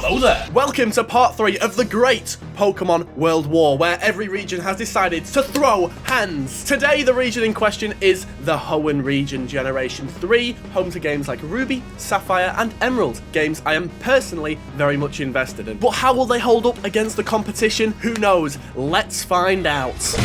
Hello there! Welcome to part 3 of the great Pokemon World War, where every region has decided to throw hands. Today, the region in question is the Hoenn region, Generation 3, home to games like Ruby, Sapphire, and Emerald, games I am personally very much invested in. But how will they hold up against the competition? Who knows? Let's find out.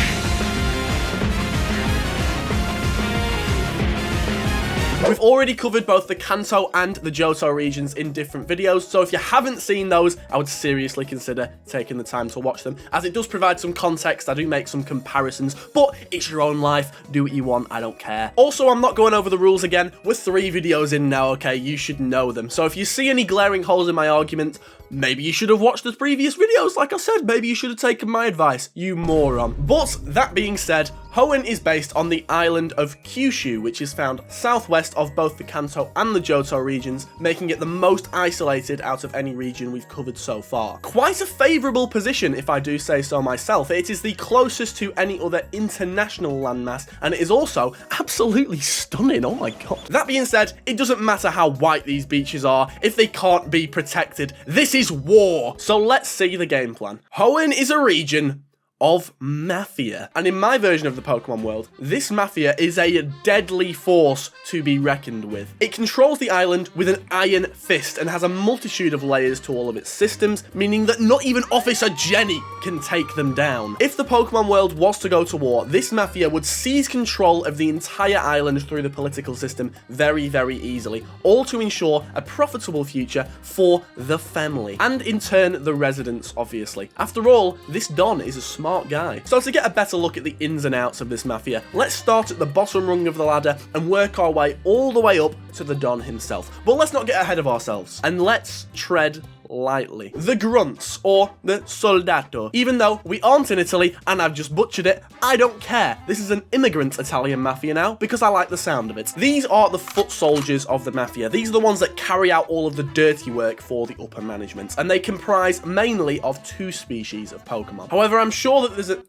We've already covered both the Kanto and the Johto regions in different videos, so if you haven't seen those, I would seriously consider taking the time to watch them, as it does provide some context. I do make some comparisons, but it's your own life. Do what you want, I don't care. Also, I'm not going over the rules again. We're 3 videos in now, okay? You should know them. So if you see any glaring holes in my argument, maybe you should have watched the previous videos. Like I said, maybe you should have taken my advice, you moron. But that being said, Hoenn is based on the island of Kyushu, which is found southwest of both the Kanto and the Johto regions, making it the most isolated out of any region we've covered so far. Quite a favourable position, if I do say so myself. It is the closest to any other international landmass, and it is also absolutely stunning. Oh my god. That being said, it doesn't matter how white these beaches are if they can't be protected. This is war. So let's see the game plan. Hoenn is a region of Mafia, and in my version of the Pokemon world, this Mafia is a deadly force to be reckoned with. It controls the island with an iron fist and has a multitude of layers to all of its systems, meaning that not even Officer Jenny can take them down. If the Pokemon world was to go to war, this Mafia would seize control of the entire island through the political system very, very easily, all to ensure a profitable future for the family, and in turn the residents, obviously. After all, this Don is a smart guy. So to get a better look at the ins and outs of this Mafia, let's start at the bottom rung of the ladder and work our way all the way up to the Don himself. But let's not get ahead of ourselves, and let's tread lightly. The grunts, or the soldato. Even though we aren't in Italy and I've just butchered it, I don't care. This is an immigrant Italian Mafia now because I like the sound of it. These are the foot soldiers of the Mafia. These are the ones that carry out all of the dirty work for the upper management, and they comprise mainly of 2 species of Pokemon. However, I'm sure that there's a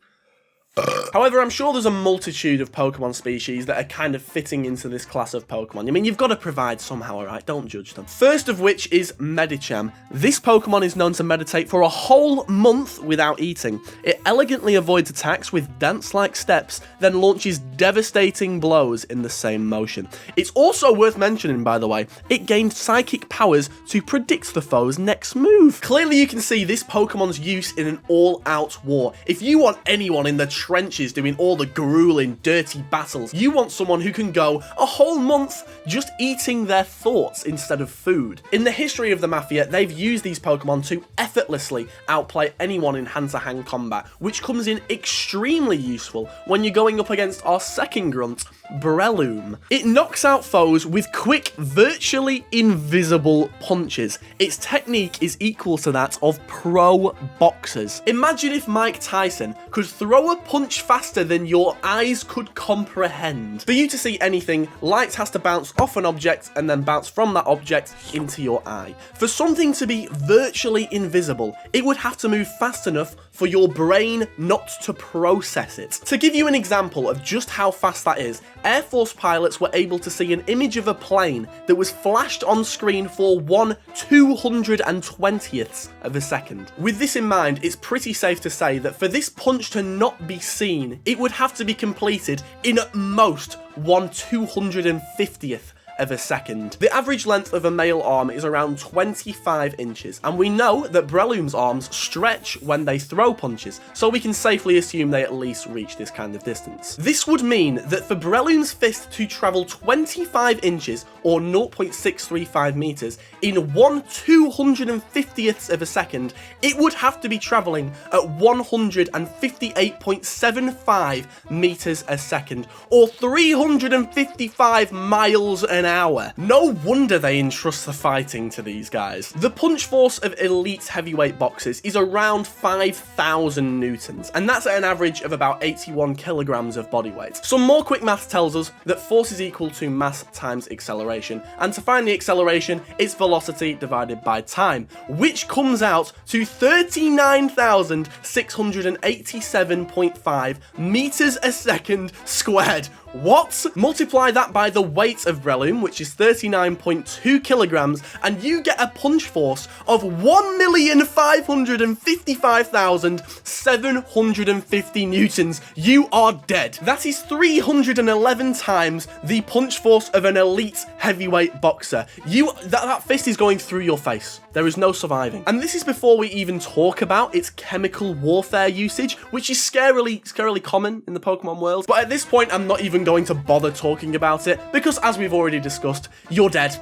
multitude of Pokemon species that are kind of fitting into this class of Pokemon. I mean, you've got to provide somehow, alright? Don't judge them. First of which is Medicham. This Pokemon is known to meditate for a whole month without eating. It elegantly avoids attacks with dance-like steps, then launches devastating blows in the same motion. It's also worth mentioning, by the way, it gained psychic powers to predict the foe's next move. Clearly, you can see this Pokemon's use in an all-out war. If you want anyone in the trenches doing all the grueling, dirty battles, you want someone who can go a whole month just eating their thoughts instead of food. In the history of the Mafia, they've used these Pokemon to effortlessly outplay anyone in hand-to-hand combat, which comes in extremely useful when you're going up against our second grunt, Breloom. It knocks out foes with quick, virtually invisible punches. Its technique is equal to that of pro boxers. Imagine if Mike Tyson could throw a punch faster than your eyes could comprehend. For you to see anything, light has to bounce off an object and then bounce from that object into your eye. For something to be virtually invisible, it would have to move fast enough for your brain not to process it. To give you an example of just how fast that is, Air Force pilots were able to see an image of a plane that was flashed on screen for 1/220th of a second. With this in mind, it's pretty safe to say that for this punch to not be seen, it would have to be completed in at most 1/250th of a second. The average length of a male arm is around 25 inches, and we know that Breloom's arms stretch when they throw punches, so we can safely assume they at least reach this kind of distance. This would mean that for Breloom's fist to travel 25 inches, or 0.635 meters, in 1/250th of a second, it would have to be traveling at 158.75 meters a second, or 355 miles an hour. No wonder they entrust the fighting to these guys. The punch force of elite heavyweight boxers is around 5,000 newtons, and that's at an average of about 81 kilograms of body weight. Some more quick math tells us that force is equal to mass times acceleration, and to find the acceleration, it's velocity divided by time, which comes out to 39,687.5 meters a second squared. What? Multiply that by the weight of Breloom, which is 39.2 kilograms, and you get a punch force of 1,555,750 newtons. You are dead. That is 311 times the punch force of an elite heavyweight boxer. That fist is going through your face. There is no surviving. And this is before we even talk about its chemical warfare usage, which is scarily common in the Pokemon world. But at this point, I'm not even going to bother talking about it, because as we've already discussed, you're dead.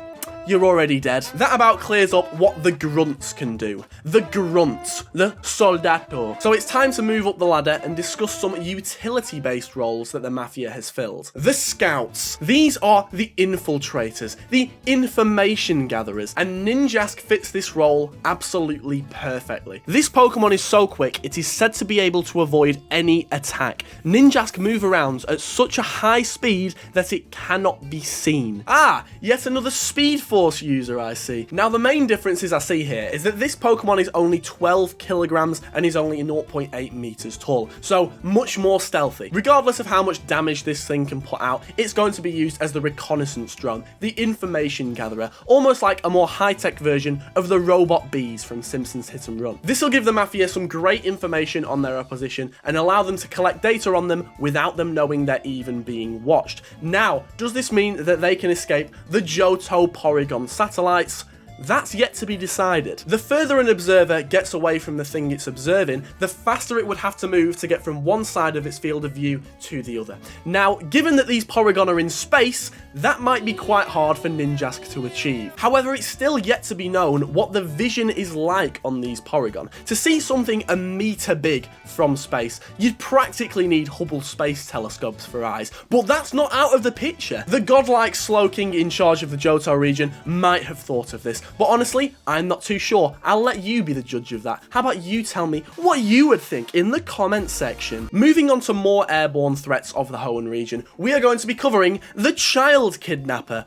You're already dead. That about clears up what the grunts can do. The grunts, the soldato. So it's time to move up the ladder and discuss some utility-based roles that the Mafia has filled. The scouts. These are the infiltrators, the information gatherers, and Ninjask fits this role absolutely perfectly. This Pokemon is so quick, it is said to be able to avoid any attack. Ninjask move around at such a high speed that it cannot be seen. Ah, yet another Speed Force user I see. Now the main differences I see here is that this Pokemon is only 12 kilograms and is only 0.8 meters tall, so much more stealthy. Regardless of how much damage this thing can put out, it's going to be used as the reconnaissance drone, the information gatherer, almost like a more high-tech version of the robot bees from Simpsons Hit and Run. This will give the Mafia some great information on their opposition and allow them to collect data on them without them knowing they're even being watched. Now, does this mean that they can escape the Johto Porygon satellites? That's yet to be decided. The further an observer gets away from the thing it's observing, the faster it would have to move to get from one side of its field of view to the other. Now, given that these Porygon are in space, that might be quite hard for Ninjask to achieve. However, it's still yet to be known what the vision is like on these Porygon. To see something a meter big from space, you'd practically need Hubble space telescopes for eyes, but that's not out of the picture. The godlike Slowking in charge of the Johto region might have thought of this, but honestly, I'm not too sure. I'll let you be the judge of that. How about you tell me what you would think in the comments section? Moving on to more airborne threats of the Hoenn region, we are going to be covering the child kidnapper,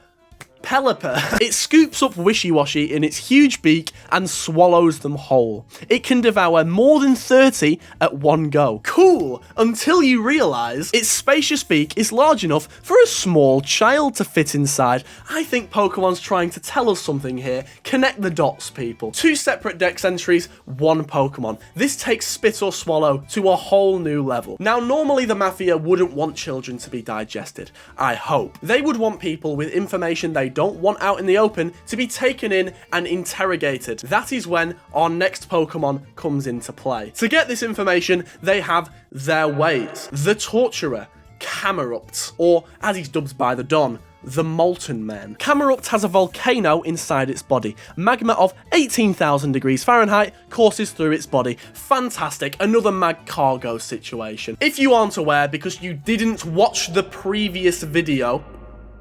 Pelipper. It scoops up Wishy-Washy in its huge beak and swallows them whole. It can devour more than 30 at one go. Cool, until you realise its spacious beak is large enough for a small child to fit inside. I think Pokemon's trying to tell us something here. Connect the dots, people. 2 separate dex entries, 1 Pokemon. This takes Spit or Swallow to a whole new level. Now, normally the Mafia wouldn't want children to be digested. I hope. They would want people with information they don't want out in the open to be taken in and interrogated. That is when our next Pokemon comes into play. To get this information, they have their ways. The Torturer, Camerupt, or as he's dubbed by the Don, the Molten Man. Camerupt has a volcano inside its body. Magma of 18,000 degrees Fahrenheit courses through its body. Fantastic, another mag cargo situation. If you aren't aware because you didn't watch the previous video,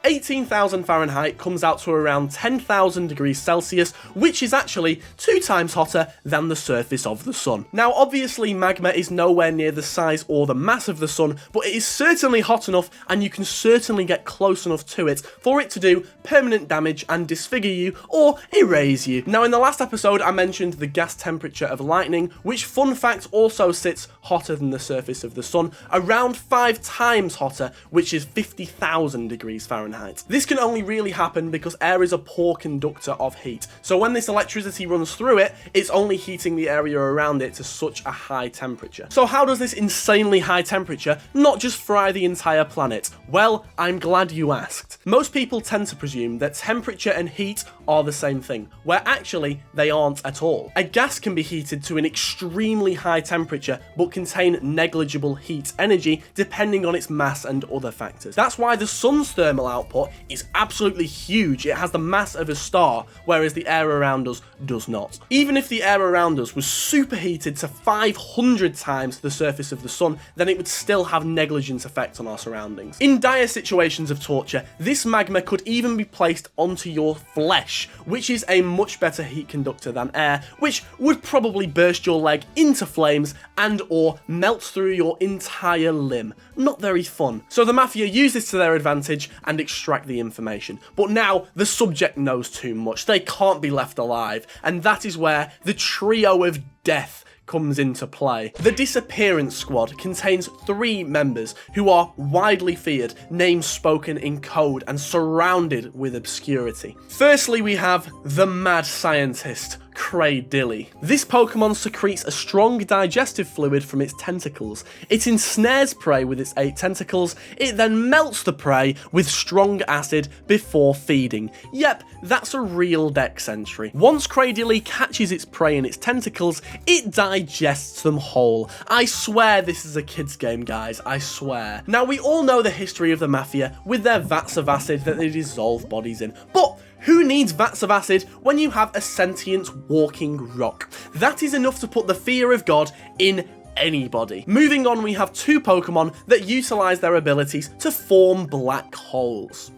18,000 Fahrenheit comes out to around 10,000 degrees Celsius, which is actually 2 times hotter than the surface of the sun. Now, obviously, magma is nowhere near the size or the mass of the sun, but it is certainly hot enough, and you can certainly get close enough to it for it to do permanent damage and disfigure you or erase you. Now, in the last episode, I mentioned the gas temperature of lightning, which, fun fact, also sits hotter than the surface of the sun, around 5 times hotter, which is 50,000 degrees Fahrenheit. This can only really happen because air is a poor conductor of heat. So when this electricity runs through it, it's only heating the area around it to such a high temperature. So how does this insanely high temperature not just fry the entire planet? Well, I'm glad you asked. Most people tend to presume that temperature and heat are the same thing, where actually they aren't at all. A gas can be heated to an extremely high temperature, but contain negligible heat energy depending on its mass and other factors. That's why the sun's thermal output is absolutely huge. It has the mass of a star, whereas the air around us does not. Even if the air around us was superheated to 500 times the surface of the sun, then it would still have negligent effect on our surroundings. In dire situations of torture, this magma could even be placed onto your flesh, which is a much better heat conductor than air, which would probably burst your leg into flames and or melt through your entire limb. Not very fun. So the Mafia use this to their advantage and extract the information. But now the subject knows too much. They can't be left alive, and that is where the trio of death comes into play. The Disappearance Squad contains 3 members who are widely feared, names spoken in code and surrounded with obscurity. Firstly, we have the Mad Scientist, Craydilly. This Pokemon secretes a strong digestive fluid from its tentacles. It ensnares prey with its 8 tentacles. It then melts the prey with strong acid before feeding. Yep, that's a real Dex entry. Once Craydilly catches its prey in its tentacles, it digests them whole. I swear this is a kid's game, guys, I swear. Now, we all know the history of the Mafia with their vats of acid that they dissolve bodies in, but who needs vats of acid when you have a sentient walking rock? That is enough to put the fear of God in anybody. Moving on, we have 2 Pokemon that utilize their abilities to form black holes.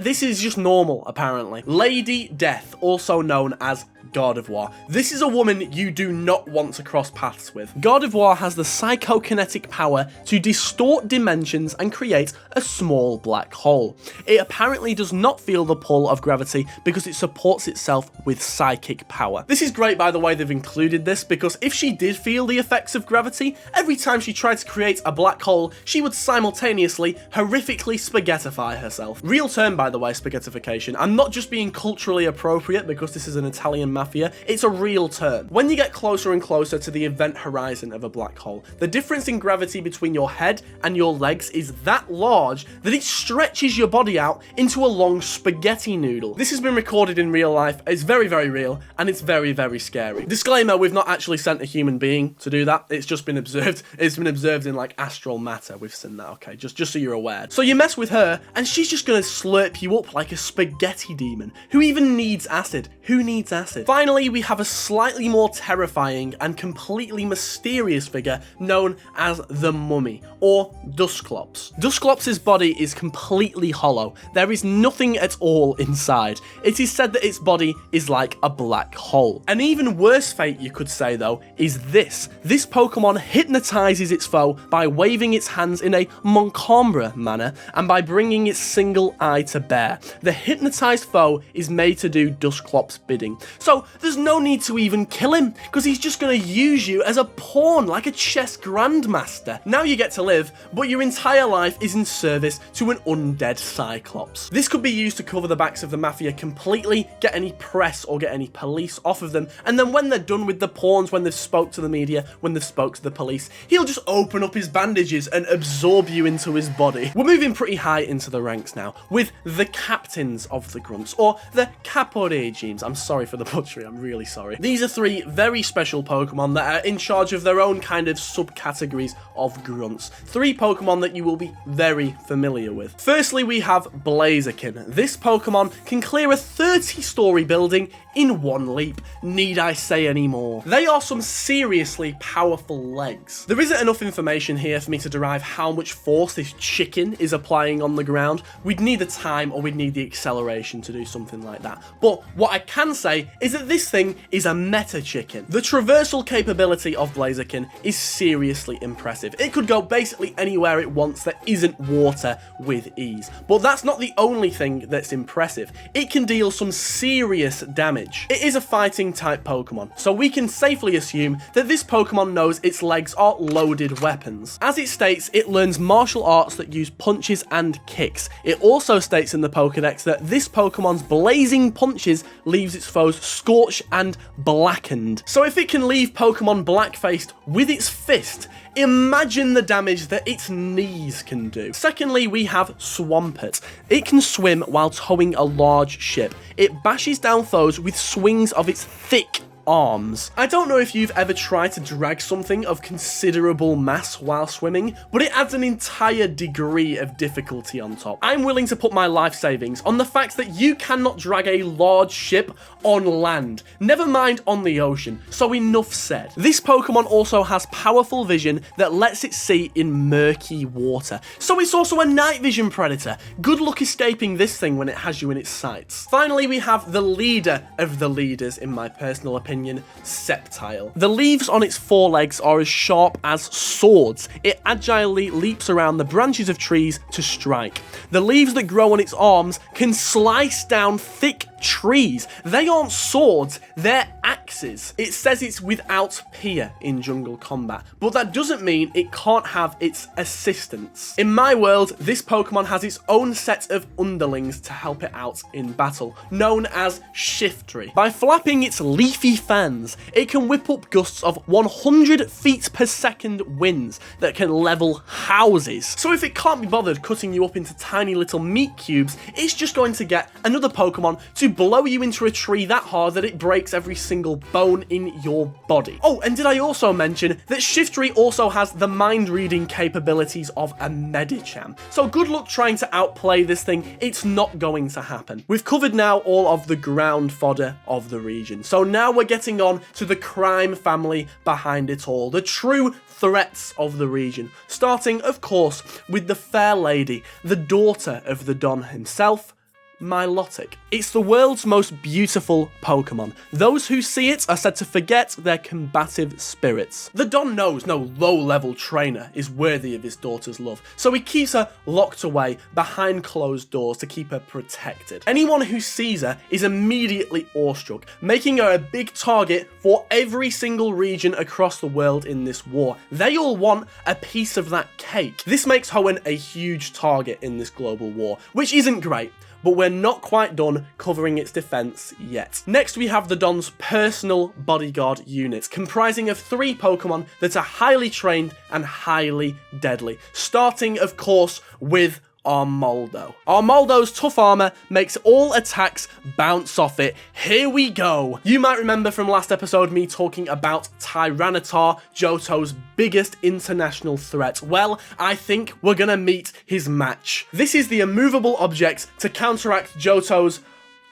This is just normal, apparently. Lady Death, also known as Gardevoir. This is a woman you do not want to cross paths with. Gardevoir has the psychokinetic power to distort dimensions and create a small black hole. It apparently does not feel the pull of gravity because it supports itself with psychic power. This is great, by the way, they've included this, because if she did feel the effects of gravity, every time she tried to create a black hole, she would simultaneously horrifically spaghettify herself. Real term, by the way, spaghettification. I'm not just being culturally appropriate because this is an Italian Mafia, it's a real term. When you get closer and closer to the event horizon of a black hole, the difference in gravity between your head and your legs is that large that it stretches your body out into a long spaghetti noodle. This has been recorded in real life, it's very, very real, and it's very, very scary. Disclaimer, we've not actually sent a human being to do that, it's just been observed. It's been observed in like astral matter, we've seen that, okay, just so you're aware. So you mess with her, and she's just gonna slurp you up like a spaghetti demon. Who even needs acid? Who needs acid? Finally, we have a slightly more terrifying and completely mysterious figure known as the Mummy, or Dusclops. Dusclops' body is completely hollow. There is nothing at all inside. It is said that its body is like a black hole. An even worse fate, you could say, though, is this. This Pokemon hypnotizes its foe by waving its hands in a Montcombre manner and by bringing its single eye to bear. The hypnotized foe is made to do Dusclops' bidding. So there's no need to even kill him, because he's just going to use you as a pawn, like a chess grandmaster. Now you get to live, but your entire life is in service to an undead Cyclops. This could be used to cover the backs of the Mafia completely, get any press or get any police off of them, and then when they're done with the pawns, when they've spoke to the media, when they've spoke to the police, he'll just open up his bandages and absorb you into his body. We're moving pretty high into the ranks now, with the captains of the grunts, or the Caporegimes. I'm sorry for the butchery, I'm really sorry. These are 3 very special Pokemon that are in charge of their own kind of subcategories of grunts. 3 Pokemon that you will be very familiar with. Firstly, we have Blaziken. This Pokemon can clear a 30-story building in one leap. Need I say any more? They are some seriously powerful legs. There isn't enough information here for me to derive how much force this chicken is applying on the ground. We'd need the time or we'd need the acceleration to do something like that. But what I can say is that this thing is a meta chicken. The traversal capability of Blaziken is seriously impressive. It could go basically anywhere it wants that isn't water with ease. But that's not the only thing that's impressive. It can deal some serious damage. It is a fighting type Pokemon, so we can safely assume that this Pokemon knows its legs are loaded weapons. As it states, it learns martial arts that use punches and kicks. It also states in the Pokedex that this Pokemon's blazing punches leaves its foes scorched and blackened. So if it can leave Pokemon black-faced with its fist, imagine the damage that its knees can do. Secondly, we have Swampert. It can swim while towing a large ship. It bashes down foes with swings of its thick arms. I don't know if you've ever tried to drag something of considerable mass while swimming, but it adds an entire degree of difficulty on top. I'm willing to put my life savings on the fact that you cannot drag a large ship on land, never mind on the ocean, so enough said. This Pokemon also has powerful vision that lets it see in murky water, so it's also a night vision predator. Good luck escaping this thing when it has you in its sights. Finally, we have the leader of the leaders, in my personal opinion, Sceptile. The leaves on its forelegs are as sharp as swords. It agilely leaps around the branches of trees to strike. The leaves that grow on its arms can slice down thick trees. They aren't swords, they're axes. It says it's without peer in jungle combat, but that doesn't mean it can't have its assistants. In my world, this Pokemon has its own set of underlings to help it out in battle, known as Shiftry. By flapping its leafy fans, it can whip up gusts of 100 feet per second winds that can level houses. So if it can't be bothered cutting you up into tiny little meat cubes, it's just going to get another Pokemon to blow you into a tree that hard that it breaks every single bone in your body. Oh, and did I also mention that Shiftry also has the mind-reading capabilities of a Medicham? So good luck trying to outplay this thing, it's not going to happen. We've covered now all of the ground fodder of the region, so now we're getting on to the crime family behind it all, the true threats of the region, starting of course with the fair lady, the daughter of the Don himself, Milotic. It's the world's most beautiful Pokemon. Those who see it are said to forget their combative spirits. The Don knows no low-level trainer is worthy of his daughter's love, so he keeps her locked away behind closed doors to keep her protected. Anyone who sees her is immediately awestruck, making her a big target for every single region across the world in this war. They all want a piece of that cake. This makes Hoenn a huge target in this global war, which isn't great, but we're not quite done covering its defense yet. Next we have the Don's personal bodyguard unit, comprising of 3 Pokemon that are highly trained and highly deadly, starting of course with Armaldo. Armaldo's tough armor makes all attacks bounce off it. Here we go. You might remember from last episode me talking about Tyranitar, Johto's biggest international threat. Well, I think we're gonna meet his match. This is the immovable object to counteract Johto's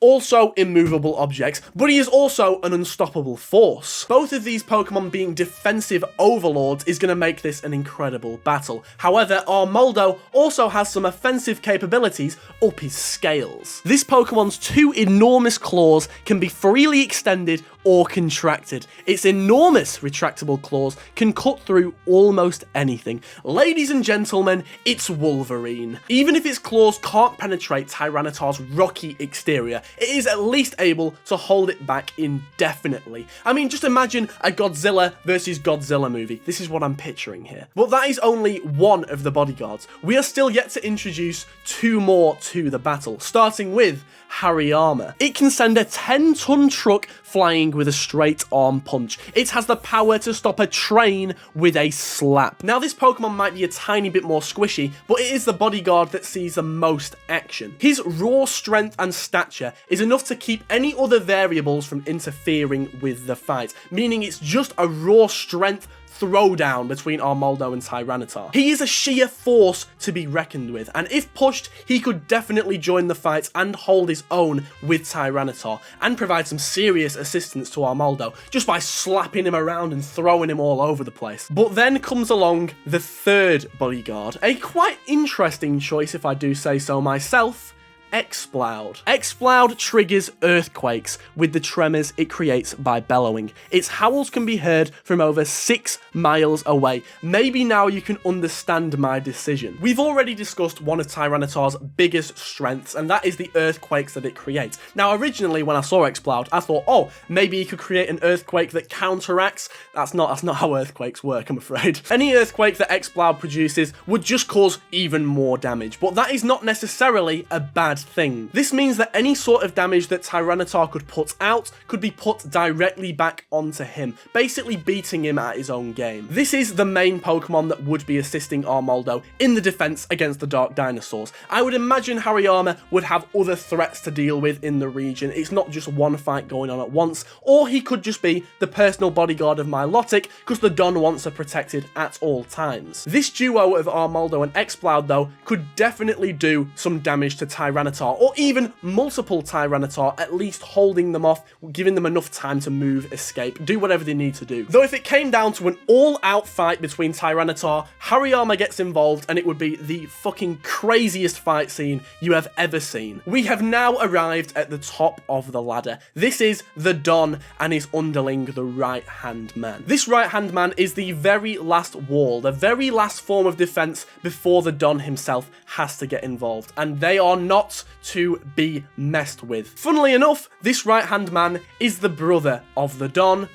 also immovable objects, but he is also an unstoppable force. Both of these Pokemon being defensive overlords is going to make this an incredible battle. However, Armaldo also has some offensive capabilities up his scales. This Pokemon's 2 enormous claws can be freely extended or contracted. Its enormous retractable claws can cut through almost anything. Ladies and gentlemen, it's Wolverine. Even if its claws can't penetrate Tyranitar's rocky exterior, it is at least able to hold it back indefinitely. I mean, just imagine a Godzilla versus Godzilla movie. This is what I'm picturing here. But that is only one of the bodyguards. We are still yet to introduce 2 more to the battle, starting with Hariyama. It can send a 10-ton truck flying with a straight arm punch. It has the power to stop a train with a slap. Now this Pokemon might be a tiny bit more squishy, but it is the bodyguard that sees the most action. His raw strength and stature is enough to keep any other variables from interfering with the fight, meaning it's just a raw strength throwdown between Armaldo and Tyranitar. He is a sheer force to be reckoned with, and if pushed, he could definitely join the fight and hold his own with Tyranitar, and provide some serious assistance to Armaldo, just by slapping him around and throwing him all over the place. But then comes along the 3rd bodyguard, a quite interesting choice if I do say so myself, Exploud. Exploud triggers earthquakes with the tremors it creates by bellowing. Its howls can be heard from over 6 miles away. Maybe now you can understand my decision. We've already discussed one of Tyranitar's biggest strengths, and that is the earthquakes that it creates. Now, originally when I saw Exploud, I thought, oh, maybe he could create an earthquake that counteracts. That's not how earthquakes work, I'm afraid. Any earthquake that Exploud produces would just cause even more damage, but that is not necessarily a bad thing. This means that any sort of damage that Tyranitar could put out could be put directly back onto him, basically beating him at his own game. This is the main Pokemon that would be assisting Armaldo in the defense against the Dark Dinosaurs. I would imagine Hariyama would have other threats to deal with in the region. It's not just one fight going on at once, or he could just be the personal bodyguard of Milotic because the Don wants her protected at all times. This duo of Armaldo and Exploud though could definitely do some damage to Tyranitar, or even multiple Tyranitar, at least holding them off, giving them enough time to move, escape, do whatever they need to do. Though if it came down to an all-out fight between Tyranitar, Hariyama gets involved and it would be the fucking craziest fight scene you have ever seen. We have now arrived at the top of the ladder. This is the Don and his underling, the right-hand man. This right-hand man is the very last wall, the very last form of defense before the Don himself has to get involved, and they are not not to be messed with. Funnily enough, this right-hand man is the brother of the Don,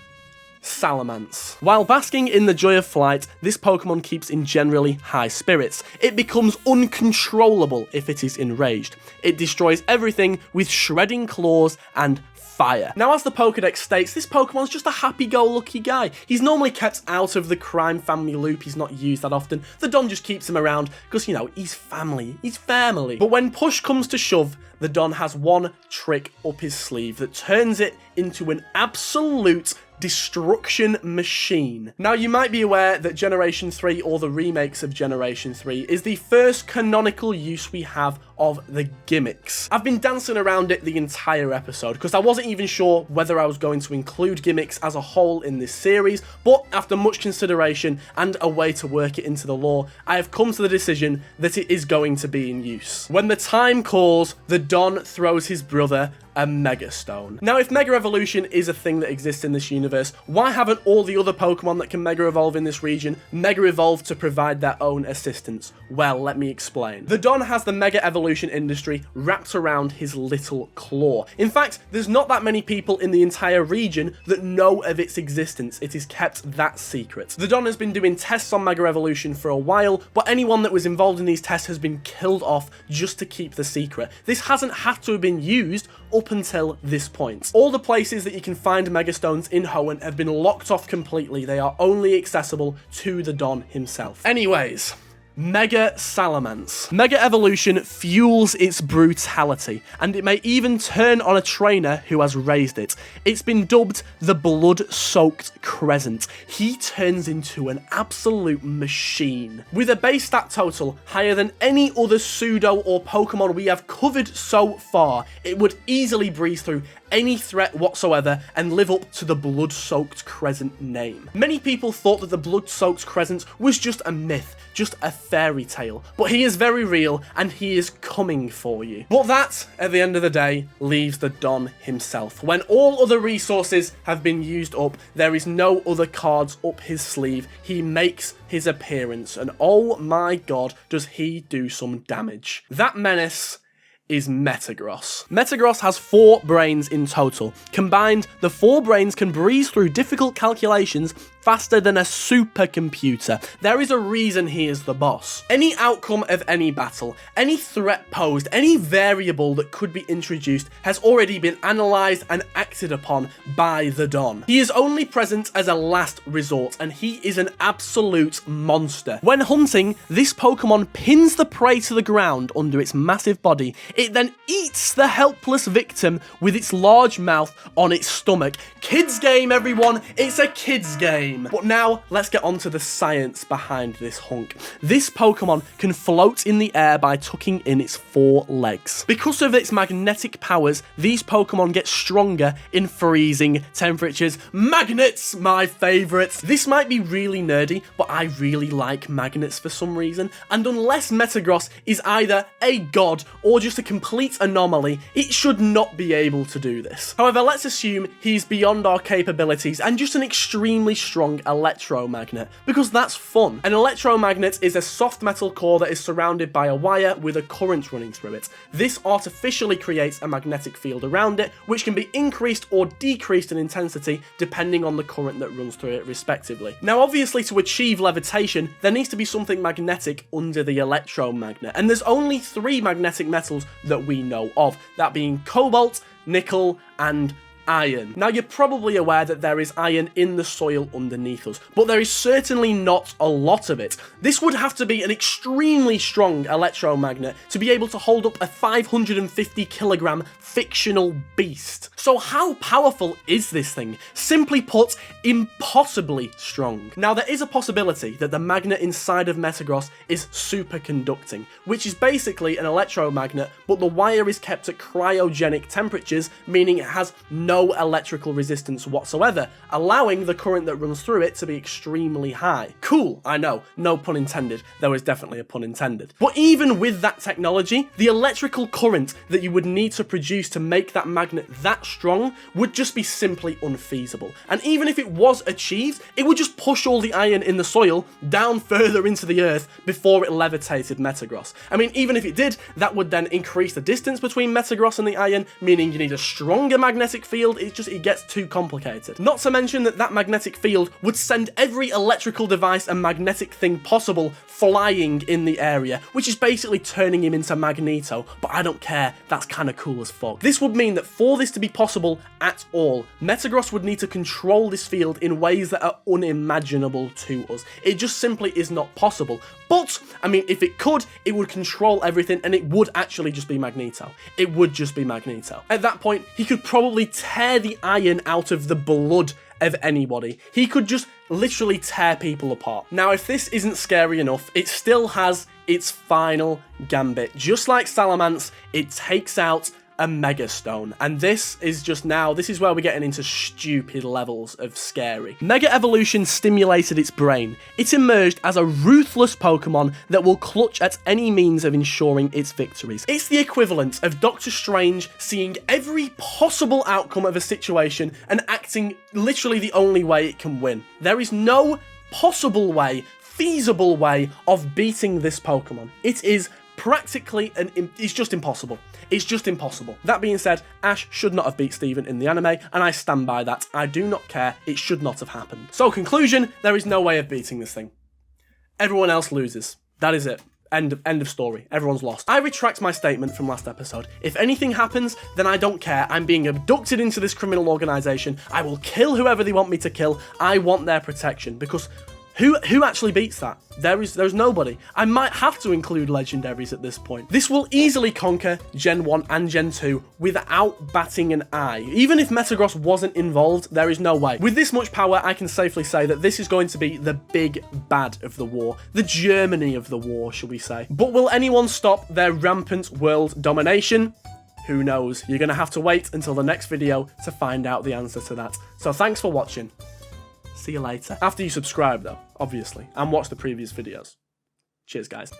Salamence. While basking in the joy of flight, this Pokemon keeps in generally high spirits. It becomes uncontrollable if it is enraged. It destroys everything with shredding claws and fire. Now, as the Pokédex states, this Pokemon's just a happy-go-lucky guy. He's normally kept out of the crime family loop. He's not used that often. The Don just keeps him around because, you know, he's family. He's family. But when push comes to shove, the Don has one trick up his sleeve that turns it into an absolute destruction machine. Now, you might be aware that Generation 3, or the remakes of Generation 3, is the first canonical use we have of the gimmicks. I've been dancing around it the entire episode because I wasn't even sure whether I was going to include gimmicks as a whole in this series, but after much consideration and a way to work it into the lore, I have come to the decision that it is going to be in use. When the time calls, the Don throws his brother a Mega Stone. Now, if Mega Evolution is a thing that exists in this universe, why haven't all the other Pokemon that can Mega Evolve in this region Mega Evolved to provide their own assistance? Well, let me explain. The Don has the Mega Evolution industry wrapped around his little claw. In fact, there's not that many people in the entire region that know of its existence. It is kept that secret. The Don has been doing tests on Mega Evolution for a while, but anyone that was involved in these tests has been killed off just to keep the secret. This hasn't had to have been used up until this point. All the places that you can find Mega Stones in Hoenn have been locked off completely. They are only accessible to the Don himself. Anyways, Mega Salamence. Mega Evolution fuels its brutality, and it may even turn on a trainer who has raised it. It's been dubbed the Blood-Soaked Crescent. He turns into an absolute machine. With a base stat total higher than any other pseudo or Pokemon we have covered so far, it would easily breeze through any threat whatsoever and live up to the Blood-Soaked Crescent name. Many people thought that the Blood-Soaked Crescent was just a myth, just a fairy tale, but he is very real and he is coming for you. But that, at the end of the day, leaves the Don himself. When all other resources have been used up, there is no other cards up his sleeve. He makes his appearance, and oh my god, does he do some damage. That menace is Metagross. Metagross has 4 brains in total. Combined, the 4 brains can breeze through difficult calculations faster than a supercomputer. There is a reason he is the boss. Any outcome of any battle, any threat posed, any variable that could be introduced has already been analysed and acted upon by the Don. He is only present as a last resort, and he is an absolute monster. When hunting, this Pokemon pins the prey to the ground under its massive body. It then eats the helpless victim with its large mouth on its stomach. Kids game, everyone. It's a kids game. But now, let's get on to the science behind this hunk. This Pokemon can float in the air by tucking in its 4 legs. Because of its magnetic powers, these Pokemon get stronger in freezing temperatures. Magnets, my favourites. This might be really nerdy, but I really like magnets for some reason, and unless Metagross is either a god or just a complete anomaly, it should not be able to do this. However, let's assume he's beyond our capabilities and just an extremely strong electromagnet, because that's fun. An electromagnet is a soft metal core that is surrounded by a wire with a current running through it. This artificially creates a magnetic field around it, which can be increased or decreased in intensity depending on the current that runs through it respectively. Now, obviously, to achieve levitation, there needs to be something magnetic under the electromagnet, and there's only 3 magnetic metals that we know of, that being cobalt, nickel, and iron. Now, you're probably aware that there is iron in the soil underneath us, but there is certainly not a lot of it. This would have to be an extremely strong electromagnet to be able to hold up a 550 kilogram fictional beast. So how powerful is this thing? Simply put, impossibly strong. Now, there is a possibility that the magnet inside of Metagross is superconducting, which is basically an electromagnet, but the wire is kept at cryogenic temperatures, meaning it has no no electrical resistance whatsoever, allowing the current that runs through it to be extremely high. Cool, I know, no pun intended. There was definitely a pun intended. But even with that technology, the electrical current that you would need to produce to make that magnet that strong would just be simply unfeasible. And even if it was achieved, it would just push all the iron in the soil down further into the earth before it levitated Metagross. I mean, even if it did, that would then increase the distance between Metagross and the iron, meaning you need a stronger magnetic field. It gets too complicated. Not to mention that magnetic field would send every electrical device and magnetic thing possible flying in the area, which is basically turning him into Magneto, but I don't care, that's kind of cool as fuck. This would mean that for this to be possible at all, Metagross would need to control this field in ways that are unimaginable to us. It just simply is not possible. But, I mean, if it could, it would control everything and it would actually just be Magneto. It would just be Magneto. At that point, he could probably tear the iron out of the blood of anybody. He could just literally tear people apart. Now, if this isn't scary enough, it still has its final gambit. Just like Salamence, it takes out a Megastone, and this is where we're getting into stupid levels of scary. Mega Evolution stimulated its brain. It emerged as a ruthless Pokemon that will clutch at any means of ensuring its victories. It's the equivalent of Doctor Strange seeing every possible outcome of a situation and acting literally the only way it can win. There is no possible way, feasible way of beating this Pokemon. It is practically, it's just impossible. It's just impossible. That being said, Ash should not have beat Steven in the anime, and I stand by that. I do not care. It should not have happened. So, conclusion, there is no way of beating this thing. Everyone else loses. That is it. End of story. Everyone's lost. I retract my statement from last episode. If anything happens, then I don't care. I'm being abducted into this criminal organisation. I will kill whoever they want me to kill. I want their protection, because who actually beats that? There's nobody. I might have to include legendaries at this point. This will easily conquer Gen 1 and Gen 2 without batting an eye. Even if Metagross wasn't involved, there is no way. With this much power, I can safely say that this is going to be the big bad of the war. The Germany of the war, shall we say. But will anyone stop their rampant world domination? Who knows? You're going to have to wait until the next video to find out the answer to that. So thanks for watching. See you later. After you subscribe though, obviously, and watch the previous videos. Cheers, guys.